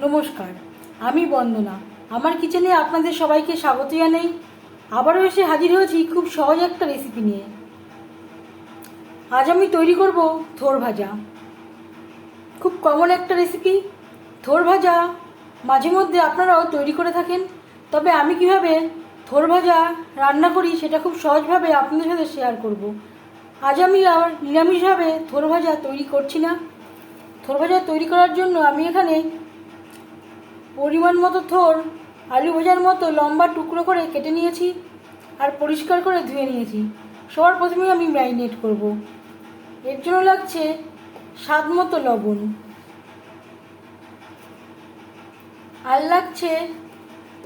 নমস্কার, আমি বন্দনা। আমার কিচেনে আপনাদের সবাইকে স্বাগত জানাই। আবারও এসে হাজির হয়েছি খুব সহজ একটা রেসিপি নিয়ে। আজ আমি তৈরি করব থোর ভাজা। খুব কমন একটা রেসিপি। থোর ভাজা মাঝে মধ্যে আপনারাও তৈরি করে থাকেন, তবে আমি কিভাবে থোর ভাজা রান্না করি সেটা খুব সহজভাবে আপনাদের সাথে শেয়ার করব। আজ আমি আর নিরামিষভাবে থোর ভাজা তৈরি করছি না। থোর ভাজা তৈরি করার জন্য আমি এখানে পরিমাণ মতো থোর আলু ভাজার মতো লম্বা টুকরো করে কেটে নিয়েছি আর পরিষ্কার করে ধুয়ে নিয়েছি। সবার প্রথমে আমি ম্যারিনেট করব। এর জন্য লাগছে স্বাদ মতো লবণ, আর লাগছে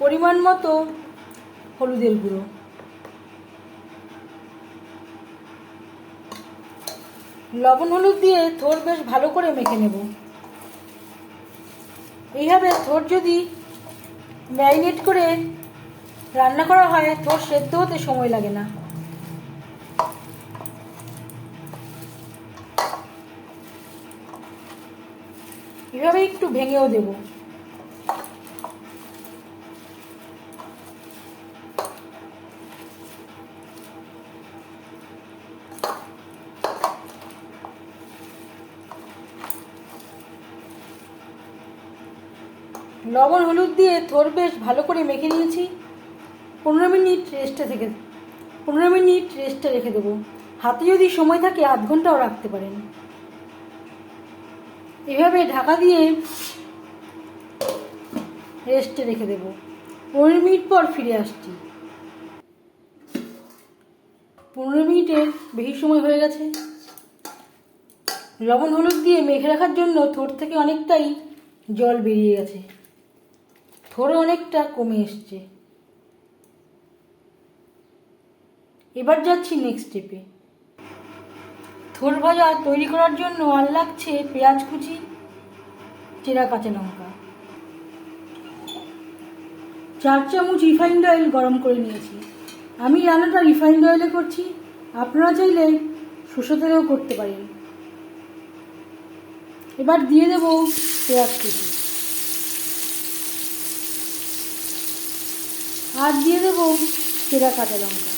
পরিমাণ মতো হলুদের গুঁড়ো। লবণ হলুদ দিয়ে থোর বেশ ভালো করে মেখে নেব। এইভাবে থোর যদি ম্যারিনেট করে রান্না করা হয়, থোর সেদ্ধ হতে সময় লাগে না। এভাবে একটু ভেঙেও দেব। লবণ হলুদ দিয়ে থোর বেশ ভালো করে মেখে নিয়েছি। 15 মিনিট রেস্টে রেখে দেবো। হাতে যদি সময় থাকে আধ ঘন্টাও রাখতে পারেন। এভাবে ঢাকা দিয়ে রেস্টে রেখে দেবো। 15 মিনিট পর ফিরে আসছি। 15 মিনিটের বেশি সময় হয়ে গেছে। লবণ হলুদ দিয়ে মেখে রাখার জন্য থোর থেকে অনেকটাই জল বেরিয়ে গেছে, থোড়ে অনেকটা কমে এসছে। এবার যাচ্ছি নেক্সট স্টেপে। থোর ভাজা তৈরি করার জন্য আর লাগছে পেঁয়াজ কুচি, চেরা কাঁচা লঙ্কা। 4 চামচ রিফাইন্ড অয়েল গরম করে নিয়েছি। আমি রান্নাটা রিফাইন্ড অয়েলে করছি, আপনারা চাইলে সরষে তেলেও করতে পারেন। এবার দিয়ে দেব পেঁয়াজ কুচি, আর দিয়ে দেব চেরা কাঁচা লঙ্কা।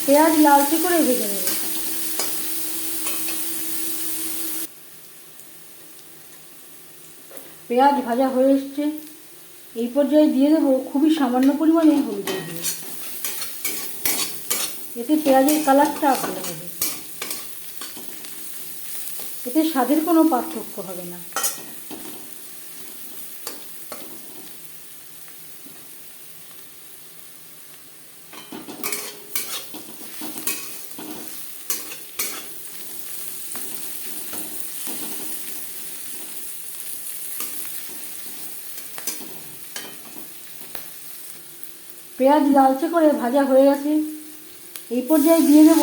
পেঁয়াজ লালচে করে ভেজে নেব। পেঁয়াজ ভাজা হয়ে এসছে। এই পর্যায়ে দিয়ে দেবো খুবই সামান্য পরিমাণে হলুদের গুঁড়ো। এতে পেঁয়াজের কালারটা ভালো হবে, এতে স্বাদের কোনো পার্থক্য হবে না। পেঁয়াজ লালচে করে ভাজা হয়ে গেছে। এই পর্যায়ে দিয়ে দেব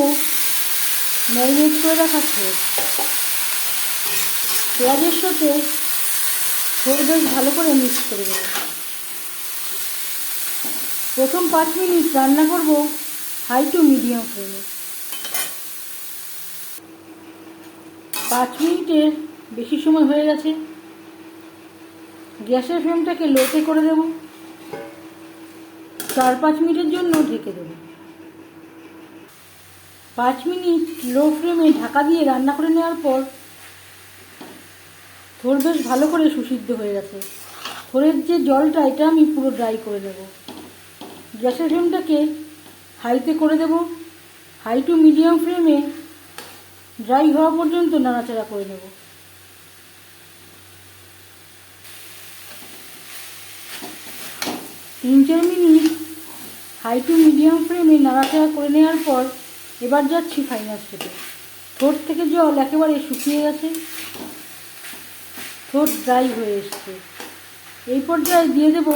ম্যারিনেট করে রাখা থোর। পেঁয়াজের সাথে থোর বেশ ভালো করে মিক্স করে দেব। প্রথম 5 মিনিট রান্না করব হাই টু মিডিয়াম ফ্লেমে। 5 মিনিটের বেশি সময় হয়ে গেছে। গ্যাসের ফ্লেমটাকে লোতে করে দেব। 4-5 মিনিটের জন্য ঢেকে দেব। 5 মিনিট লো ফ্লেমে ঢাকা দিয়ে রান্না করে নেওয়ার পর থোর বেশ ভালো করে সুসিদ্ধ হয়ে গেছে। থোরের যে জলটা, এটা আমি পুরো ড্রাই করে দেব। গ্যাসের ফ্লেমটাকে হাইতে করে দেব। হাই টু মিডিয়াম ফ্লেমে ড্রাই হওয়া পর্যন্ত নাড়াচাড়া করে নেব। তিন 4 মিনিট হাই টু মিডিয়াম ফ্লেমে নাড়াচাড়া করে নেওয়ার পর এবার যাচ্ছি ফাইনাল স্টেপে। থোর থেকে জল একেবারে শুকিয়ে গেছে, থোর ড্রাই হয়ে এসছে। এই পর্যায়ে দিয়ে দেব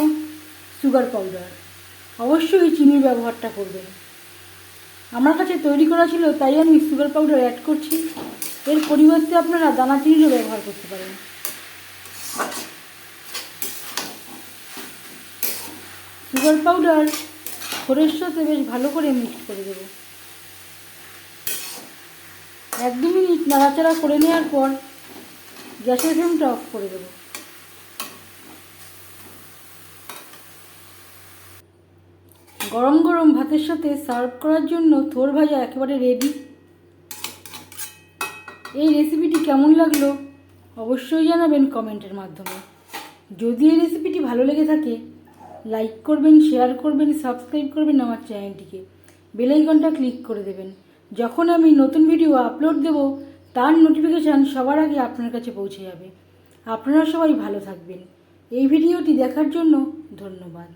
সুগার পাউডার। অবশ্যই চিনির ব্যবহারটা করবেন। আমার কাছে তৈরি করা ছিল তাই আমি সুগার পাউডার অ্যাড করছি। এর পরিবর্তে আপনারা দানা চিনিরও ব্যবহার করতে পারেন। সুগার পাউডার থোরের সাথে বেশ ভালো করে মিক্স করে দেব। 1-2 মিনিট নাড়াচাড়া করে নেওয়ার পর গ্যাসের ফ্লেমটা অফ করে দেবো। গরম গরম ভাতের সাথে সার্ভ করার জন্য থোর ভাজা একেবারে রেডি। এই রেসিপিটি কেমন লাগলো অবশ্যই জানাবেন কমেন্টের মাধ্যমে। যদি এই রেসিপিটি ভালো লেগে থাকে লাইক করবেন, শেয়ার করবেন, সাবস্ক্রাইব করবেন আমার চ্যানেলটিকে, বেল আইকনটা ক্লিক করে দেবেন। যখন আমি নতুন ভিডিও আপলোড দেব তার নোটিফিকেশান সবার আগে আপনার কাছে পৌঁছে যাবে। আপনারা সবাই ভালো থাকবেন। এই ভিডিওটি দেখার জন্য ধন্যবাদ।